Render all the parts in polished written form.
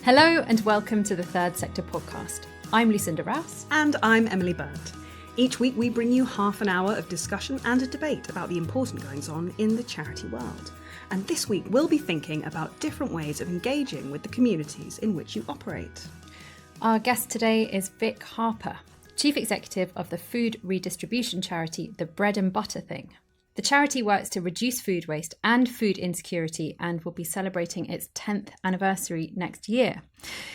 Hello and welcome to the Third Sector podcast. I'm Lucinda Rouse. And I'm Emily Burt. Each week we bring you half an hour of discussion and a debate about the important goings-on in the charity world. And this week we'll be thinking about different ways of engaging with the communities in which you operate. Our guest today is Vic Harper, Chief Executive of the food redistribution charity, The Bread and Butter Thing. The charity works to reduce food waste and food insecurity and will be celebrating its 10th anniversary next year.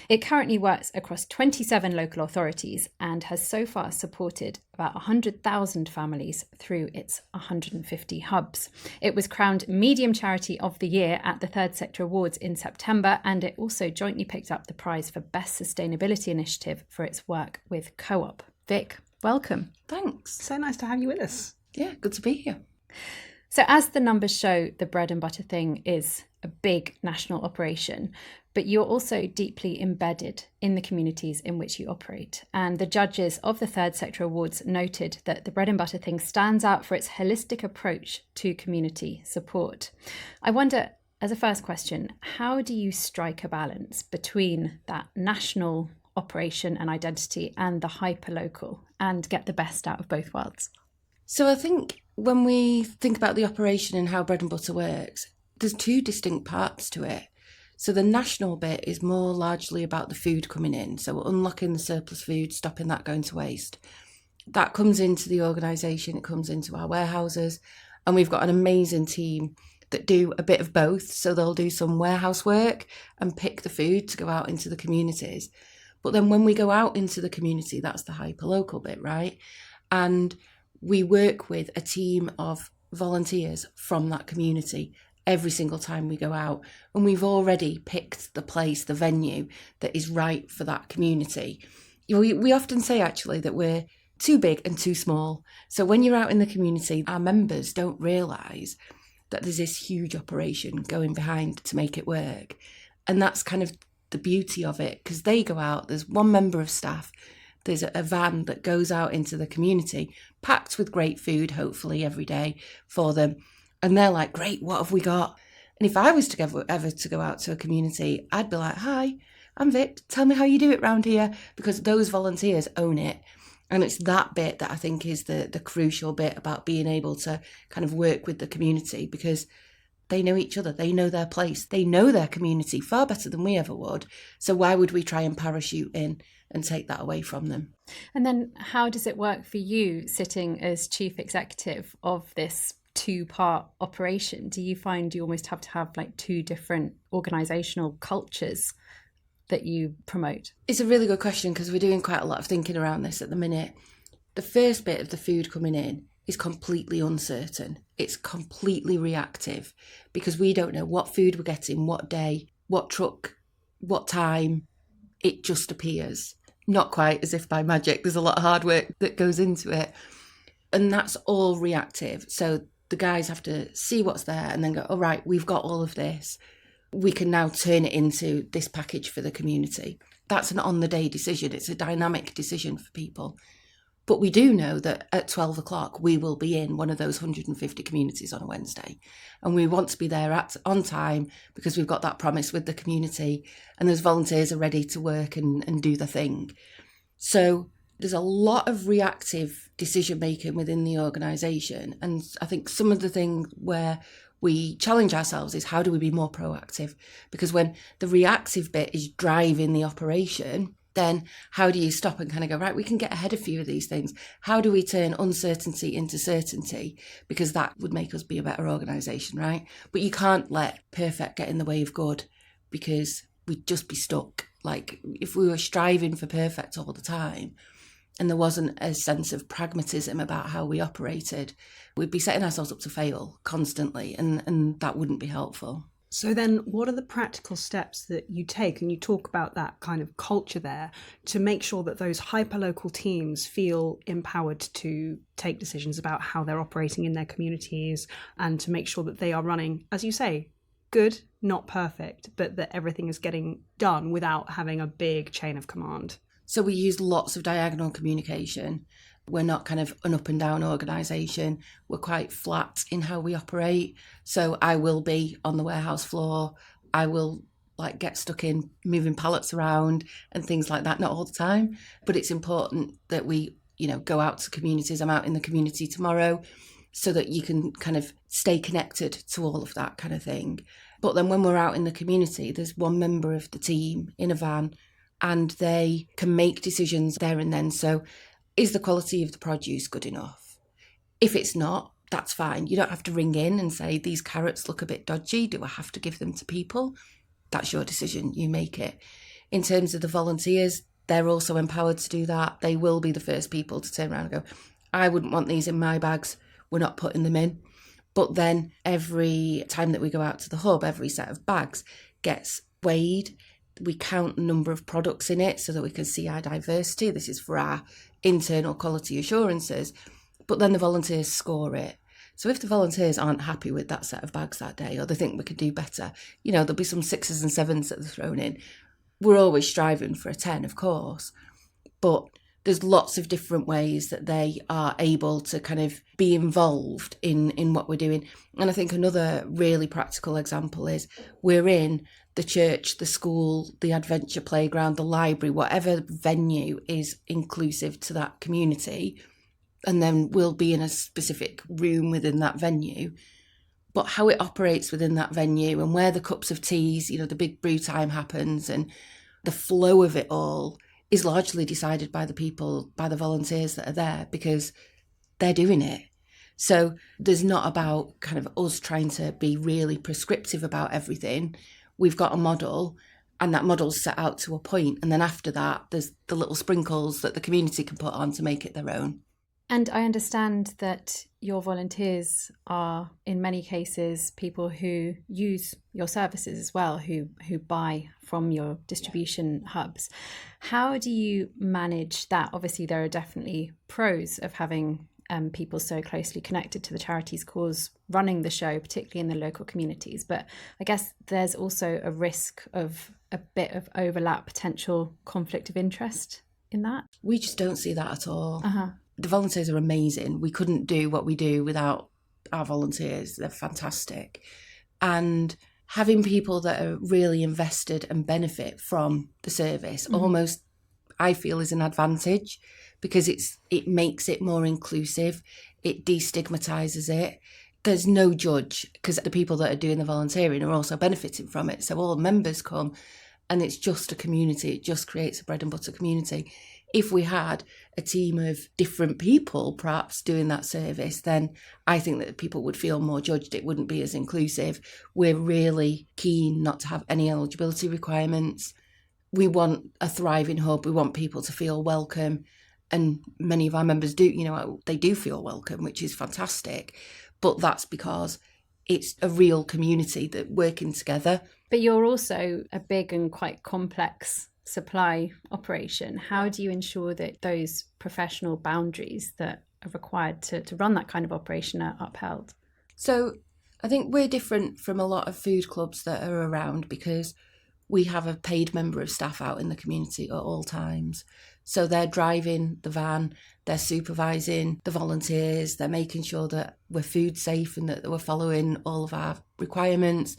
It currently works across 27 local authorities and has so far supported about 100,000 families through its 150 hubs. It was crowned Medium Charity of the Year at the Third Sector Awards in September, and it also jointly picked up the prize for Best Sustainability Initiative for its work with Co-op. Vic, welcome. Thanks. So nice to have you with us. Yeah, good to be here. So as the numbers show, the Bread and Butter Thing is a big national operation, but you're also deeply embedded in the communities in which you operate. And the judges of the Third Sector Awards noted that the Bread and Butter Thing stands out for its holistic approach to community support. I wonder, as a first question, how do you strike a balance between that national operation and identity and the hyperlocal and get the best out of both worlds? So I think when we think about the operation and how Bread and Butter works, there's two distinct parts to it. So the national bit is more largely about the food coming in. So unlocking the surplus food, stopping that going to waste. That comes into the organisation, it comes into our warehouses, and we've got an amazing team that do a bit of both. So they'll do some warehouse work and pick the food to go out into the communities. But then when we go out into the community, that's the hyperlocal bit, right? And we work with a team of volunteers from that community every single time we go out. And we've already picked the place, the venue that is right for that community. We often say actually that we're too big and too small. So when you're out in the community, our members don't realise that there's this huge operation going behind to make it work. And that's kind of the beauty of it, because they go out, there's one member of staff, there's a van that goes out into the community, packed with great food, hopefully every day for them. And they're like, great, what have we got? And if I was to ever to go out to a community, I'd be like, hi, I'm Vic, tell me how you do it round here, because those volunteers own it. And it's that bit that I think is the crucial bit about being able to kind of work with the community, because they know each other, they know their place, they know their community far better than we ever would. So why would we try and parachute in and take that away from them? And then how does it work for you sitting as chief executive of this two-part operation? Do you find you almost have to have like two different organisational cultures that you promote? It's a really good question, because we're doing quite a lot of thinking around this at the minute. The first bit of the food coming in is completely uncertain. It's completely reactive, because we don't know what food we're getting, what day, what truck, what time. It just appears. Not quite as if by magic. There's a lot of hard work that goes into it. And that's all reactive. So the guys have to see what's there and then go, all right, we've got all of this. We can now turn it into this package for the community. That's an on-the-day decision. It's a dynamic decision for people. But we do know that at 12 o'clock, we will be in one of those 150 communities on a Wednesday. And we want to be there on time, because we've got that promise with the community and those volunteers are ready to work and do the thing. So there's a lot of reactive decision making within the organisation. And I think some of the things where we challenge ourselves is, how do we be more proactive? Because when the reactive bit is driving the operation, then how do you stop and kind of go, right, we can get ahead of a few of these things. How do we turn uncertainty into certainty? Because that would make us be a better organisation, right? But you can't let perfect get in the way of good, because we'd just be stuck. Like if we were striving for perfect all the time and there wasn't a sense of pragmatism about how we operated, we'd be setting ourselves up to fail constantly, and that wouldn't be helpful. So then what are the practical steps that you take, and you talk about that kind of culture there, to make sure that those hyperlocal teams feel empowered to take decisions about how they're operating in their communities, and to make sure that they are running, as you say, good, not perfect, but that everything is getting done without having a big chain of command? So we use lots of diagonal communication. We're not kind of an up and down organisation. We're quite flat in how we operate. So I will be on the warehouse floor. I will like get stuck in moving pallets around and things like that, not all the time, but it's important that we, go out to communities. I'm out in the community tomorrow, so that you can kind of stay connected to all of that kind of thing. But then when we're out in the community, there's one member of the team in a van and they can make decisions there and then. So is the quality of the produce good enough? If it's not, that's fine. You don't have to ring in and say, these carrots look a bit dodgy. Do I have to give them to people? That's your decision. You make it. In terms of the volunteers, they're also empowered to do that. They will be the first people to turn around and go, I wouldn't want these in my bags. We're not putting them in. But then every time that we go out to the hub, every set of bags gets weighed. We count the number of products in it so that we can see our diversity. This is for our internal quality assurances. But then the volunteers score it. So if the volunteers aren't happy with that set of bags that day, or they think we could do better, there'll be some 6s and 7s that are thrown in. We're always striving for a 10, of course. But there's lots of different ways that they are able to kind of be involved in what we're doing. And I think another really practical example is we're in the church, the school, the adventure playground, the library, whatever venue is inclusive to that community. And then we'll be in a specific room within that venue. But how it operates within that venue and where the cups of teas, the big brew time happens and the flow of it all is largely decided by the volunteers that are there, because they're doing it. So there's not about kind of us trying to be really prescriptive about everything. We've got a model, and that model's set out to a point. And then after that, there's the little sprinkles that the community can put on to make it their own. And I understand that your volunteers are, in many cases, people who use your services as well, who buy from your distribution hubs. How do you manage that? Obviously, there are definitely pros of having people so closely connected to the charity's cause running the show, particularly in the local communities. But I guess there's also a risk of a bit of overlap, potential conflict of interest in that. We just don't see that at all. The volunteers are amazing. We couldn't do what we do without our volunteers. They're fantastic. And having people that are really invested and benefit from the service almost, I feel, is an advantage, because it makes it more inclusive. It destigmatizes it. There's no judge, because the people that are doing the volunteering are also benefiting from it. So all members come and it's just a community. It just creates a bread and butter community. If we had a team of different people perhaps doing that service, then I think that people would feel more judged. It wouldn't be as inclusive. We're really keen not to have any eligibility requirements. We want a thriving hub. We want people to feel welcome. And many of our members do, they do feel welcome, which is fantastic. But that's because it's a real community that working together. But you're also a big and quite complex supply operation. How do you ensure that those professional boundaries that are required to run that kind of operation are upheld? So I think we're different from a lot of food clubs that are around, because we have a paid member of staff out in the community at all times. So they're driving the van, they're supervising the volunteers, they're making sure that we're food safe and that we're following all of our requirements.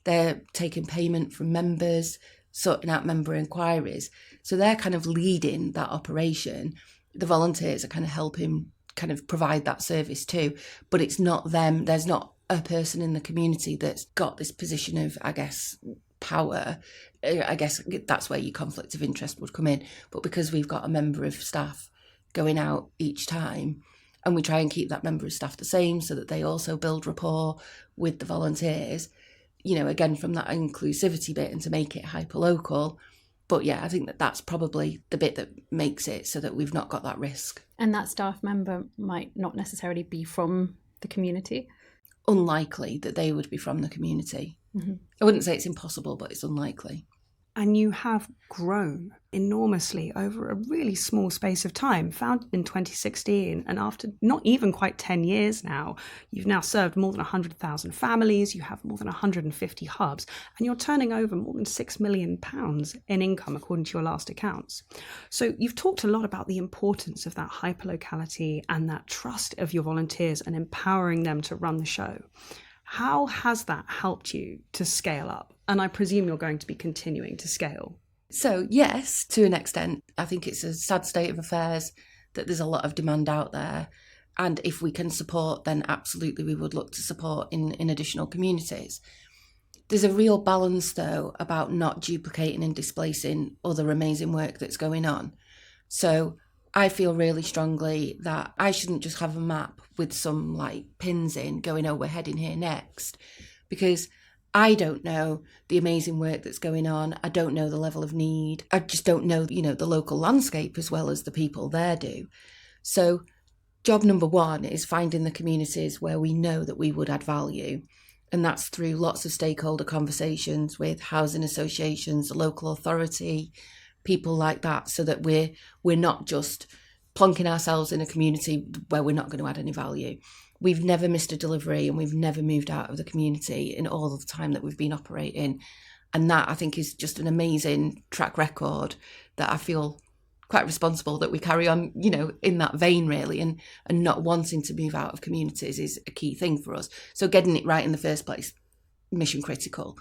They're taking payment from members, sorting out member inquiries. So they're kind of leading that operation. The volunteers are kind of helping kind of provide that service too, but it's not them. There's not a person in the community that's got this position of, I guess, power. I guess that's where your conflict of interest would come in. But because we've got a member of staff going out each time, and we try and keep that member of staff the same so that they also build rapport with the volunteers, again, from that inclusivity bit and to make it hyperlocal. But yeah, I think that's probably the bit that makes it so that we've not got that risk. And that staff member might not necessarily be from the community? Unlikely that they would be from the community. I wouldn't say it's impossible, but it's unlikely. And you have grown enormously over a really small space of time, founded in 2016. And after not even quite 10 years now, you've now served more than 100,000 families. You have more than 150 hubs, and you're turning over more than £6 million in income, according to your last accounts. So you've talked a lot about the importance of that hyperlocality and that trust of your volunteers and empowering them to run the show. How has that helped you to scale up? And I presume you're going to be continuing to scale. So yes, to an extent. I think it's a sad state of affairs that there's a lot of demand out there. And if we can support, then absolutely we would look to support in additional communities. There's a real balance, though, about not duplicating and displacing other amazing work that's going on. So I feel really strongly that I shouldn't just have a map with some like pins in going, oh, we're heading here next, because I don't know the amazing work that's going on. I don't know the level of need. I just don't know, the local landscape as well as the people there do. So job number one is finding the communities where we know that we would add value. And that's through lots of stakeholder conversations with housing associations, the local authority, people like that, so that we're not just plonking ourselves in a community where we're not going to add any value. We've never missed a delivery and we've never moved out of the community in all of the time that we've been operating. And that, I think, is just an amazing track record that I feel quite responsible that we carry on, in that vein, really, and not wanting to move out of communities is a key thing for us. So getting it right in the first place, mission critical.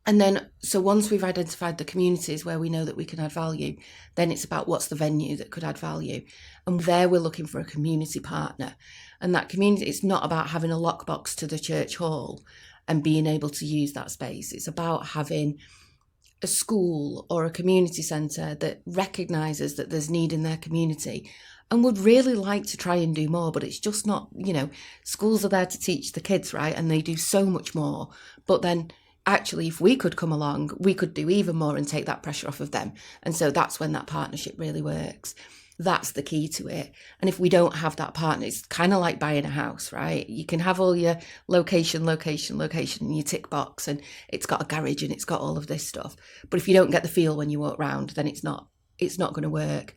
And then, so once we've identified the communities where we know that we can add value, then it's about what's the venue that could add value. And there we're looking for a community partner. And that community, it's not about having a lockbox to the church hall and being able to use that space. It's about having a school or a community centre that recognises that there's need in their community and would really like to try and do more, but it's just not, schools are there to teach the kids, right? And they do so much more. But then actually, if we could come along, we could do even more and take that pressure off of them. And so that's when that partnership really works. That's the key to it. And if we don't have that partner, it's kind of like buying a house, right? You can have all your location in your tick box, and it's got a garage and it's got all of this stuff. But if you don't get the feel when you walk around, then it's not going to work.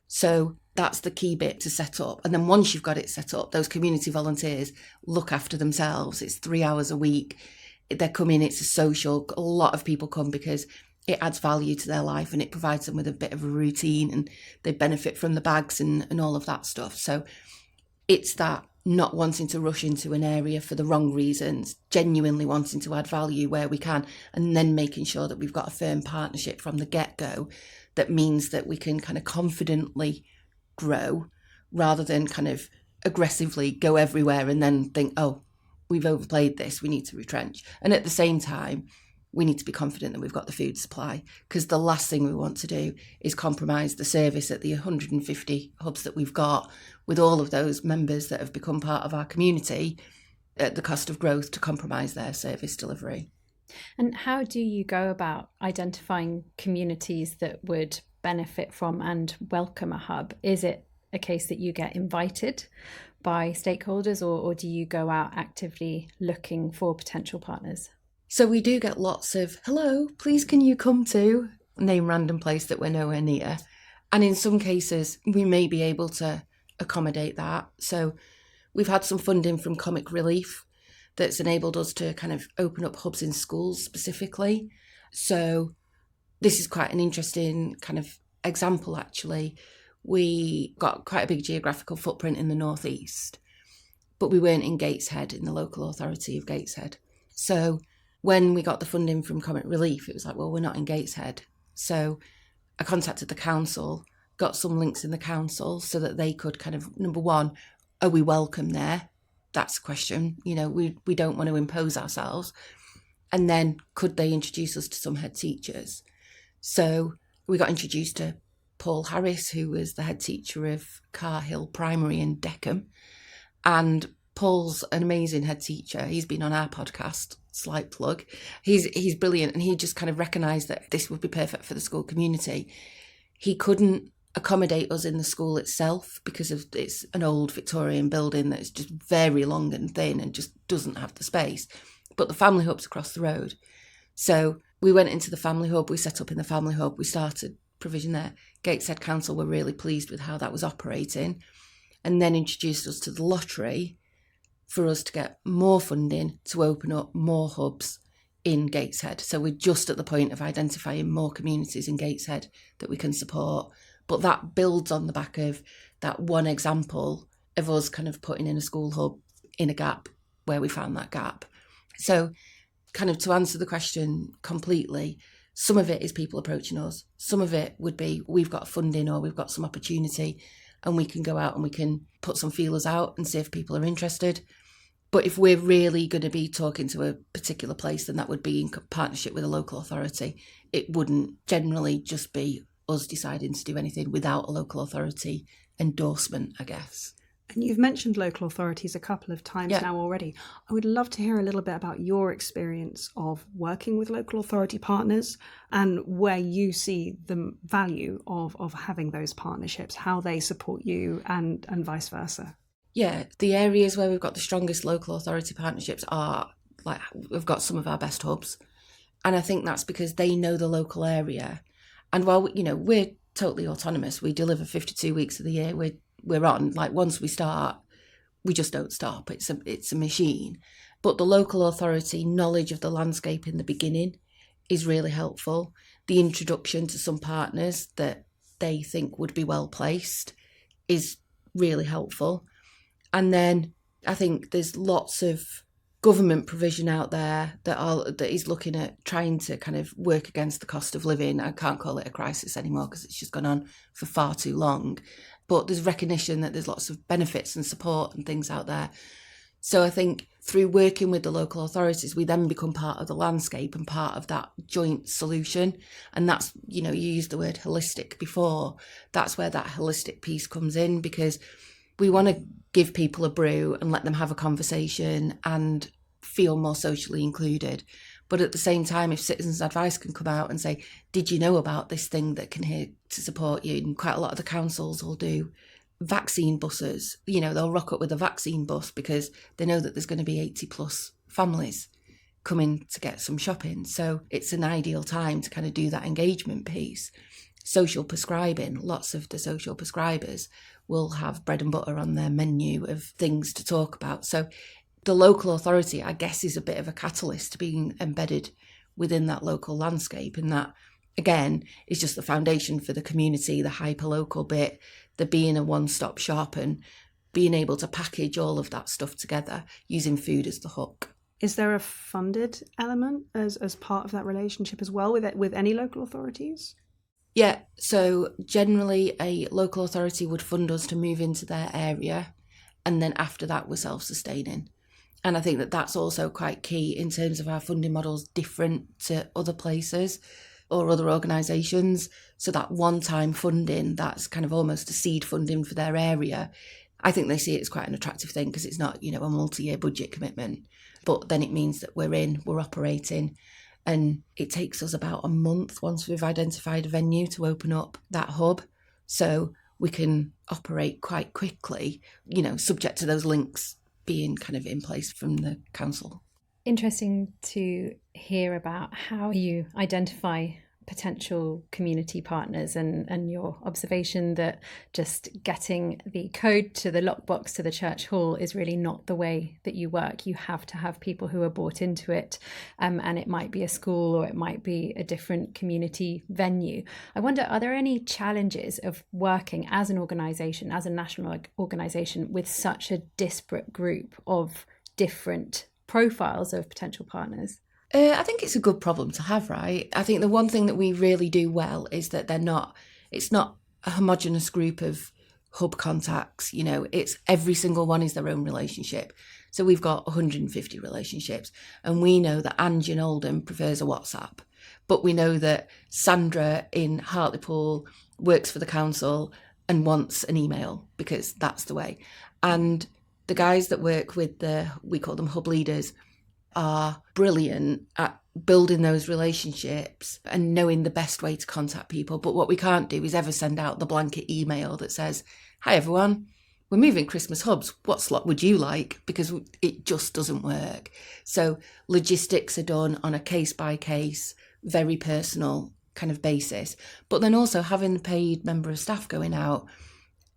So that's the key bit to set up. And then once you've got it set up, those community volunteers look after themselves. It's 3 hours a week. They're coming, it's a social. A lot of people come because it adds value to their life and it provides them with a bit of a routine, and they benefit from the bags and all of that stuff. So it's that not wanting to rush into an area for the wrong reasons, genuinely wanting to add value where we can, and then making sure that we've got a firm partnership from the get-go that means that we can kind of confidently grow rather than kind of aggressively go everywhere and then think, oh, we've overplayed this, we need to retrench. And at the same time, we need to be confident that we've got the food supply, because the last thing we want to do is compromise the service at the 150 hubs that we've got with all of those members that have become part of our community at the cost of growth, to compromise their service delivery. And how do you go about identifying communities that would benefit from and welcome a hub? Is it a case that you get invited by stakeholders, or do you go out actively looking for potential partners? So we do get lots of, hello, please can you come to, name random place that we're nowhere near. And in some cases, we may be able to accommodate that. So we've had some funding from Comic Relief that's enabled us to kind of open up hubs in schools specifically. So this is quite an interesting kind of example, actually. We got quite a big geographical footprint in the northeast, but we weren't in Gateshead, in the local authority of Gateshead. So when we got the funding from Comic Relief, it was like, well, we're not in Gateshead. So I contacted the council, got some links in the council so that they could kind of, number one, are we welcome there? That's a question. We don't want to impose ourselves. And then could they introduce us to some head teachers? So we got introduced to Paul Harris, who was the head teacher of Carhill Primary in Deckham. And Paul's an amazing head teacher. He's been on our podcast, slight plug. He's brilliant, and he just kind of recognised that this would be perfect for the school community. He couldn't accommodate us in the school itself because it's an old Victorian building that's just very long and thin and just doesn't have the space. But the family hub's across the road. So we went into the family hub, we set up in the family hub, we started provision there. Gateshead Council were really pleased with how that was operating, and then introduced us to the lottery for us to get more funding to open up more hubs in Gateshead. So we're just at the point of identifying more communities in Gateshead that we can support. But that builds on the back of that one example of us kind of putting in a school hub in a gap where we found that gap. So kind of to answer the question completely, some of it is people approaching us. Some of it would be we've got funding or we've got some opportunity and we can go out and we can put some feelers out and see if people are interested. But if we're really going to be talking to a particular place, then that would be in partnership with a local authority. It wouldn't generally just be us deciding to do anything without a local authority endorsement, I guess. And you've mentioned local authorities a couple of times now already. I would love to hear a little bit about your experience of working with local authority partners and where you see the value of having those partnerships, how they support you and vice versa. Yeah, the areas where we've got the strongest local authority partnerships are, like, we've got some of our best hubs. And I think that's because they know the local area. And while, we're totally autonomous, we deliver 52 weeks of the year, we're on, like, once we start, we just don't stop. It's a machine. But the local authority knowledge of the landscape in the beginning is really helpful. The introduction to some partners that they think would be well placed is really helpful. And then I think there's lots of government provision out there that is looking at trying to kind of work against the cost of living. I can't call it a crisis anymore because it's just gone on for far too long. But there's recognition that there's lots of benefits and support and things out there. So I think through working with the local authorities, we then become part of the landscape and part of that joint solution. And that's, you used the word holistic before. That's where that holistic piece comes in, because we want to give people a brew and let them have a conversation and feel more socially included. But at the same time, if Citizens Advice can come out and say, did you know about this thing that can here to support you? And quite a lot of the councils will do vaccine buses. They'll rock up with a vaccine bus because they know that there's going to be 80 plus families coming to get some shopping. So it's an ideal time to kind of do that engagement piece. Social prescribing, lots of the social prescribers will have bread and butter on their menu of things to talk about. So the local authority, I guess, is a bit of a catalyst to being embedded within that local landscape. And that, again, is just the foundation for the community, the hyperlocal bit, the being a one-stop shop and being able to package all of that stuff together using food as the hook. Is there a funded element as part of that relationship as well with any local authorities? Yeah, so generally a local authority would fund us to move into their area, and then after that we're self-sustaining. And I think that that's also quite key in terms of our funding models different to other places or other organisations. So that one-time funding, that's kind of almost a seed funding for their area. I think they see it as quite an attractive thing because it's not, a multi-year budget commitment. But then it means that we're operating. And it takes us about a month once we've identified a venue to open up that hub. So we can operate quite quickly, subject to those links being kind of in place from the council. Interesting to hear about how you identify potential community partners and your observation that just getting the code to the lockbox to the church hall is really not the way that you work. You have to have people who are bought into it, and it might be a school or it might be a different community venue. I wonder, are there any challenges of working as an organisation, as a national organisation, with such a disparate group of different profiles of potential partners? I think it's a good problem to have, right? I think the one thing that we really do well is that it's not a homogenous group of hub contacts, it's every single one is their own relationship. So we've got 150 relationships, and we know that Ange in Oldham prefers a WhatsApp, but we know that Sandra in Hartlepool works for the council and wants an email because that's the way. And the guys that work with we call them hub leaders, are brilliant at building those relationships and knowing the best way to contact people. But what we can't do is ever send out the blanket email that says, hi everyone, we're moving Christmas hubs. What slot would you like? Because it just doesn't work. So logistics are done on a case by case, very personal kind of basis. But then also having the paid member of staff going out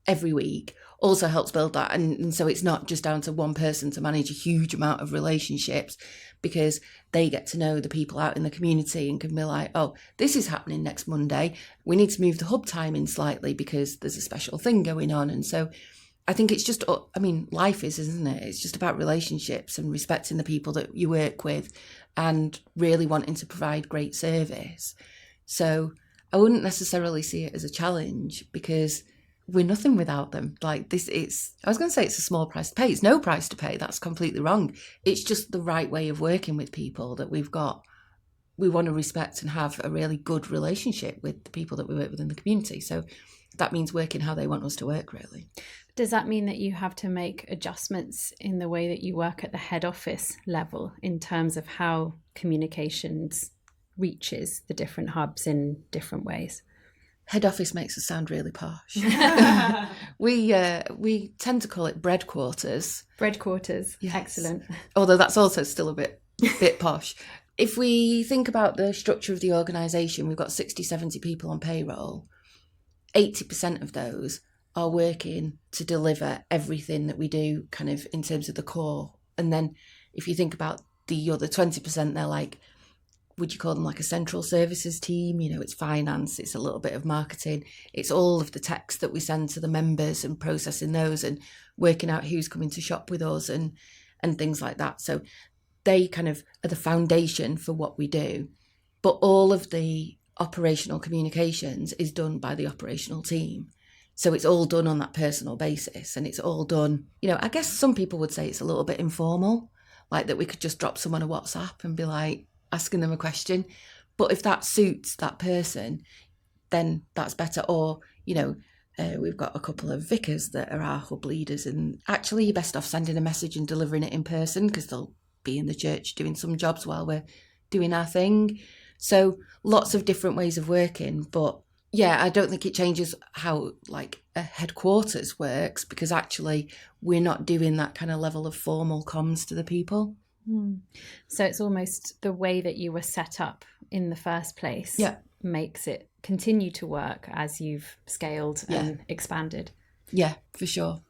every week also helps build that. And so it's not just down to one person to manage a huge amount of relationships, because they get to know the people out in the community and can be like, oh, this is happening next Monday. We need to move the hub time in slightly because there's a special thing going on. And so I think it's just, life is, isn't it? It's just about relationships and respecting the people that you work with and really wanting to provide great service. So I wouldn't necessarily see it as a challenge because we're nothing without them. Like this, I was going to say it's a small price to pay. It's no price to pay. That's completely wrong. It's just the right way of working with people that we want to respect and have a really good relationship with the people that we work with in the community. So that means working how they want us to work, really. Does that mean that you have to make adjustments in the way that you work at the head office level in terms of how communications reaches the different hubs in different ways? Head office makes us sound really posh. We tend to call it bread quarters. Bread quarters, yes. Excellent. Although that's also still a bit posh. If we think about the structure of the organisation, we've got 60, 70 people on payroll. 80% of those are working to deliver everything that we do kind of in terms of the core. And then if you think about the other 20%, they're like, would you call them like a central services team? You know, it's finance, it's a little bit of marketing, it's all of the texts that we send to the members and processing those and working out who's coming to shop with us and things like that. So they kind of are the foundation for what we do. But all of the operational communications is done by the operational team. So it's all done on that personal basis and it's all done, you know, I guess some people would say it's a little bit informal, like that we could just drop someone a WhatsApp and be like asking them a question. But if that suits that person, then that's better. Or, you know, we've got a couple of vicars that are our hub leaders and actually you're best off sending a message and delivering it in person because they'll be in the church doing some jobs while we're doing our thing. So lots of different ways of working, but yeah, I don't think it changes how like a headquarters works because actually we're not doing that kind of level of formal comms to the people. So it's almost the way that you were set up in the first place makes it continue to work as you've scaled and expanded. Yeah, for sure.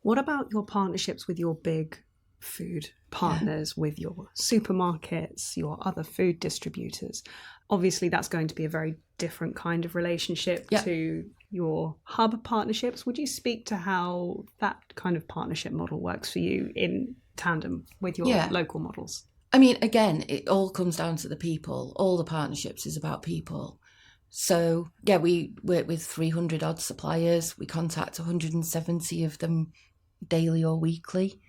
What about your partnerships with your big food partners, with your supermarkets, your other food distributors? Obviously, that's going to be a very different kind of relationship to your hub partnerships. Would you speak to how that kind of partnership model works for you in tandem with your local models? I mean, again, it all comes down to the people. All the partnerships is about people. So, yeah, we work with 300 odd suppliers. We contact 170 of them daily or weekly.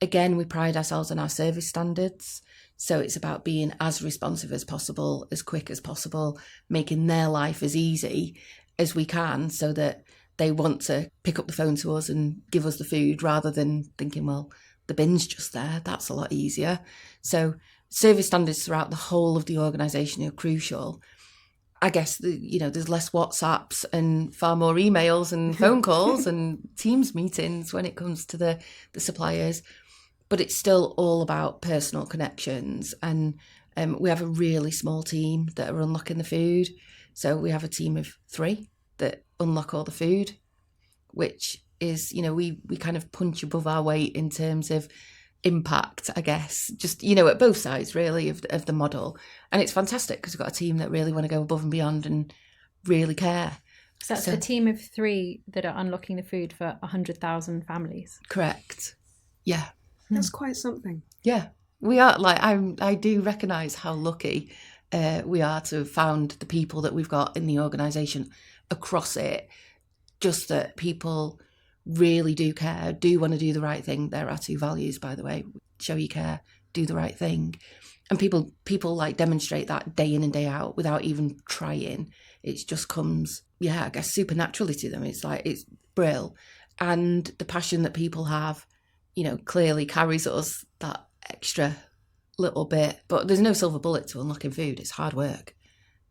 Again, we pride ourselves on our service standards. So it's about being as responsive as possible, as quick as possible, making their life as easy as we can so that they want to pick up the phone to us and give us the food rather than thinking, well, the bin's just there. That's a lot easier. So service standards throughout the whole of the organisation are crucial. I guess, there's less WhatsApps and far more emails and phone calls and Teams meetings when it comes to the suppliers. But it's still all about personal connections. And we have a really small team that are unlocking the food. So we have a team of 3 that unlock all the food, which is, we kind of punch above our weight in terms of impact, I guess, just, at both sides really of the model. And it's fantastic because we've got a team that really want to go above and beyond and really care. So that's the team of 3 that are unlocking the food for 100,000 families. Correct. Yeah. That's quite something. Yeah, we are. I do recognise how lucky we are to have found the people that we've got in the organisation across it. Just that people really do care, do want to do the right thing. There are 2 values, by the way: show you care, do the right thing. And people like demonstrate that day in and day out without even trying. It just comes, I guess, supernaturally to them. It's brill, and the passion that people have, clearly carries us that extra little bit. But there's no silver bullet to unlocking food. It's hard work.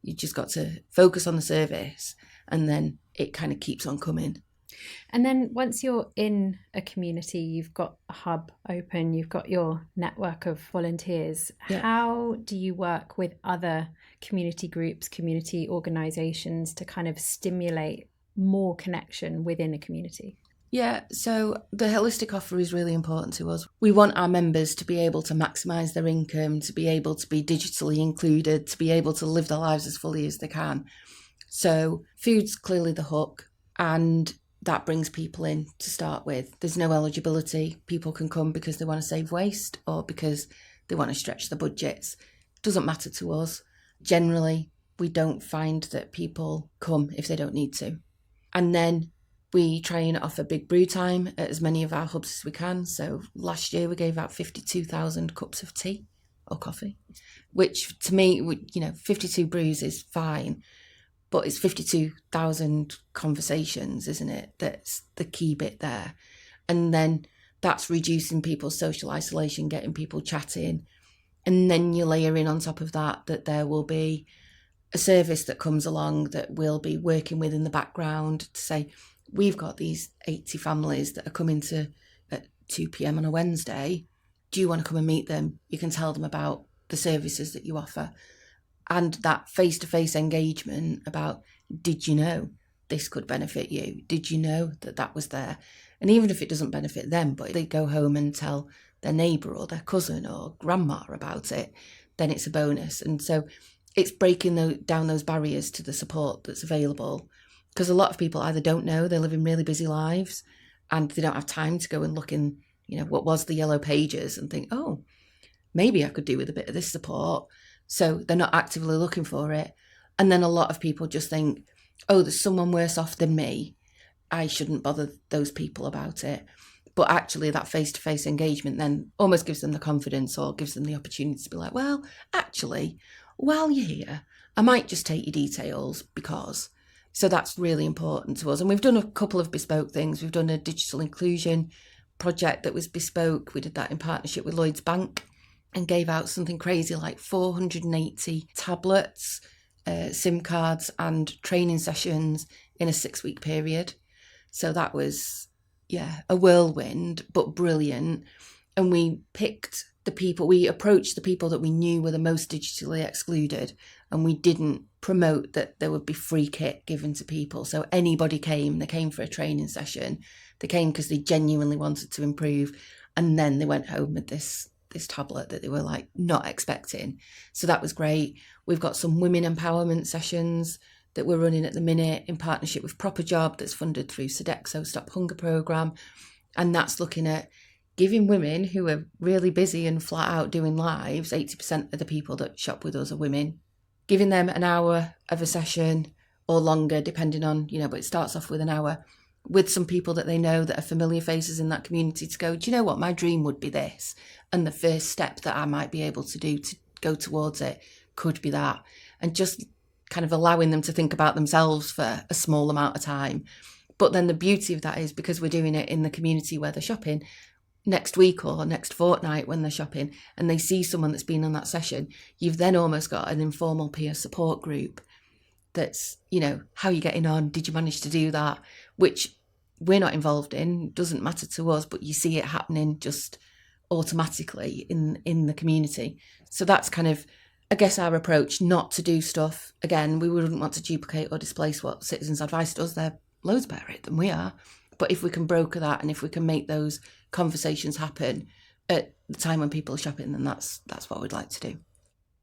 You just got to focus on the service and then it kind of keeps on coming. And then once you're in a community, you've got a hub open, you've got your network of volunteers. Yeah. How do you work with other community groups, community organisations to kind of stimulate more connection within a community? Yeah, so the holistic offer is really important to us. We want our members to be able to maximise their income, to be able to be digitally included, to be able to live their lives as fully as they can. So food's clearly the hook, and that brings people in to start with. There's no eligibility. People can come because they want to save waste or because they want to stretch the budgets. Doesn't matter to us. Generally, we don't find that people come if they don't need to. And then we try and offer big brew time at as many of our hubs as we can. So last year we gave out 52,000 cups of tea or coffee, which to me, 52 brews is fine. But it's 52,000 conversations, isn't it? That's the key bit there. And then that's reducing people's social isolation, getting people chatting. And then you layer in on top of that there will be a service that comes along that we'll be working with in the background to say, we've got these 80 families that are coming to at 2 p.m. on a Wednesday. Do you want to come and meet them? You can tell them about the services that you offer. And that face-to-face engagement about, did you know this could benefit you? Did you know that was there? And even if it doesn't benefit them, but they go home and tell their neighbour or their cousin or grandma about it, then it's a bonus. And so it's breaking down those barriers to the support that's available. Because a lot of people either don't know, they're living really busy lives and they don't have time to go and look in, what was the yellow pages and think, oh, maybe I could do with a bit of this support. So they're not actively looking for it. And then a lot of people just think, oh, there's someone worse off than me. I shouldn't bother those people about it. But actually that face-to-face engagement then almost gives them the confidence or gives them the opportunity to be like, well, actually, while you're here, I might just take your details because. So that's really important to us. And we've done a couple of bespoke things. We've done a digital inclusion project that was bespoke. We did that in partnership with Lloyds Bank and gave out something crazy like 480 tablets, SIM cards and training sessions in a 6-week period. So that was, a whirlwind, but brilliant. And we approached the people that we knew were the most digitally excluded, and we didn't promote that there would be free kit given to people. So anybody they came for a training session, they came because they genuinely wanted to improve, and then they went home with this tablet that they were like not expecting. So that was great. We've got some women empowerment sessions that we're running at the minute in partnership with Proper Job that's funded through Sodexo Stop Hunger Programme. And that's looking at giving women who are really busy and flat out doing lives, 80% of the people that shop with us are women, giving them an hour of a session or longer depending on, but it starts off with an hour with some people that they know that are familiar faces in that community to go, do you know what, my dream would be this. And the first step that I might be able to do to go towards it could be that. And just kind of allowing them to think about themselves for a small amount of time. But then the beauty of that is because we're doing it in the community where they're shopping, next week or next fortnight when they're shopping and they see someone that's been on that session, you've then almost got an informal peer support group that's, how are you getting on? Did you manage to do that? Which we're not involved in, doesn't matter to us, but you see it happening just automatically in the community. So that's kind of, I guess, our approach, not to do stuff. Again, we wouldn't want to duplicate or displace what Citizens Advice does. They're loads better at it than we are. But if we can broker that and if we can make those conversations happen at the time when people are shopping, then that's what we'd like to do.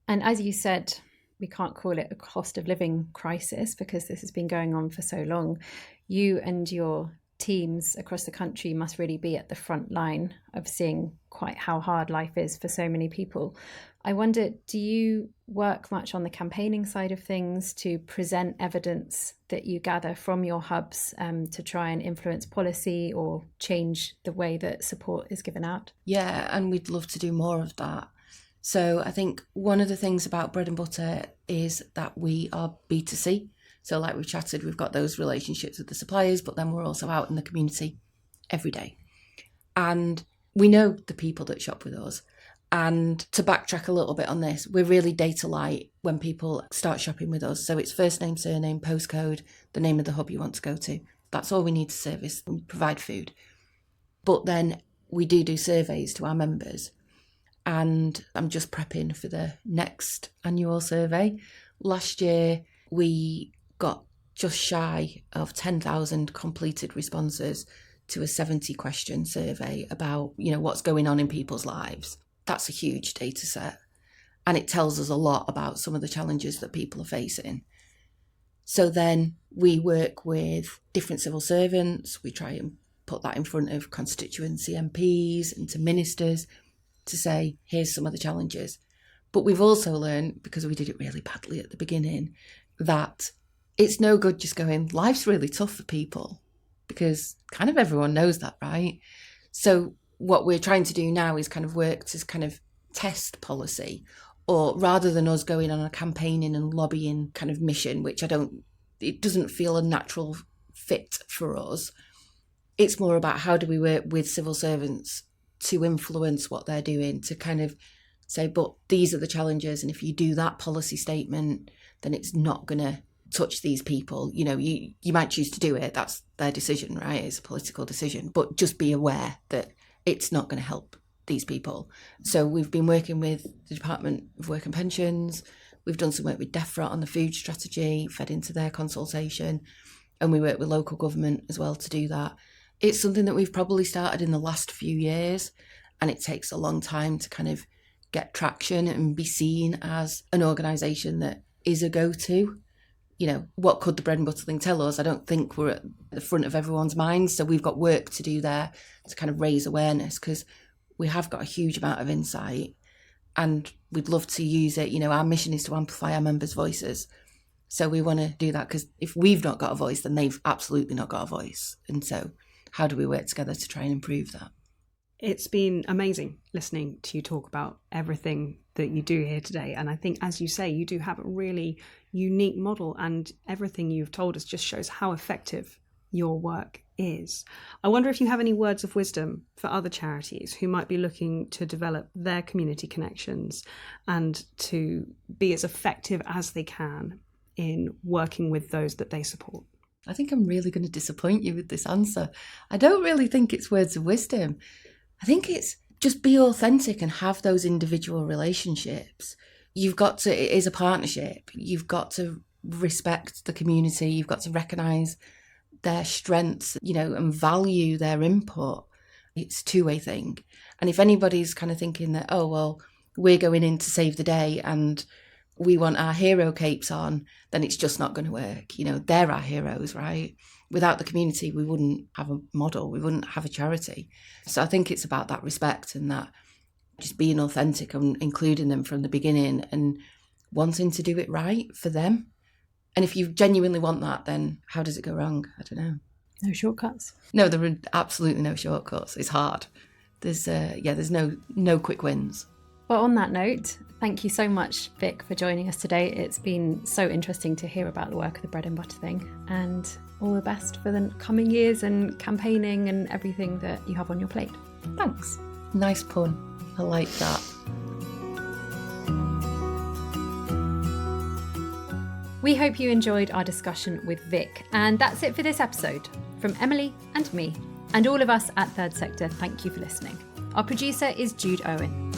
And as you said, we can't call it a cost of living crisis because this has been going on for so long. You and your teams across the country must really be at the front line of seeing quite how hard life is for so many people. I wonder, do you work much on the campaigning side of things to present evidence that you gather from your hubs to try and influence policy or change the way that support is given out? Yeah, and we'd love to do more of that. So I think one of the things about Bread and Butter is that we are B2C. So like we've chatted, we've got those relationships with the suppliers, but then we're also out in the community every day. And we know the people that shop with us. And to backtrack a little bit on this, we're really data light when people start shopping with us. So it's first name, surname, postcode, the name of the hub you want to go to. That's all we need to service and provide food. But then we do surveys to our members. And I'm just prepping for the next annual survey. Last year, we got just shy of 10,000 completed responses to a 70-question survey about, what's going on in people's lives. That's a huge data set. And it tells us a lot about some of the challenges that people are facing. So then we work with different civil servants. We try and put that in front of constituency MPs and to ministers to say, here's some of the challenges. But we've also learned, because we did it really badly at the beginning, that it's no good just going, life's really tough for people, because kind of everyone knows that, right? So what we're trying to do now is kind of work to kind of test policy, or rather than us going on a campaigning and lobbying kind of mission, which it doesn't feel a natural fit for us. It's more about how do we work with civil servants to influence what they're doing, to kind of say, but these are the challenges, and if you do that policy statement, then it's not going to touch these people. You know, you might choose to do it. That's their decision, right? It's a political decision. But just be aware that it's not going to help these people. So we've been working with the Department of Work and Pensions. We've done some work with DEFRA on the food strategy, fed into their consultation. And we work with local government as well to do that. It's something that we've probably started in the last few years. And it takes a long time to kind of get traction and be seen as an organisation that is a go-to. You know, what could the bread and butter thing tell us? I don't think we're at the front of everyone's minds. So we've got work to do there to kind of raise awareness, because we have got a huge amount of insight and we'd love to use it. You know, our mission is to amplify our members' voices. So we want to do that, because if we've not got a voice, then they've absolutely not got a voice. And so how do we work together to try and improve that? It's been amazing listening to you talk about everything that you do here today. And I think, as you say, you do have a really unique model, and everything you've told us just shows how effective your work is. I wonder if you have any words of wisdom for other charities who might be looking to develop their community connections and to be as effective as they can in working with those that they support. I think I'm really going to disappoint you with this answer. I don't really think it's words of wisdom. I think it's just be authentic and have those individual relationships. It is a partnership. You've got to respect the community. You've got to recognise their strengths, you know, and value their input. It's a two-way thing. And if anybody's kind of thinking that, oh, well, we're going in to save the day and we want our hero capes on, then it's just not going to work. You know, they're our heroes, right? Without the community, we wouldn't have a model, we wouldn't have a charity. So I think it's about that respect and that just being authentic and including them from the beginning and wanting to do it right for them. And if you genuinely want that, then how does it go wrong? I don't know. No shortcuts. No, there are absolutely no shortcuts. It's hard. There's no quick wins. Well, on that note, thank you so much, Vic, for joining us today. It's been so interesting to hear about the work of the bread and butter thing, and all the best for the coming years and campaigning and everything that you have on your plate. Thanks. Nice pun. I like that. We hope you enjoyed our discussion with Vic, and that's it for this episode. From Emily and me, and all of us at Third Sector, thank you for listening. Our producer is Jude Owen.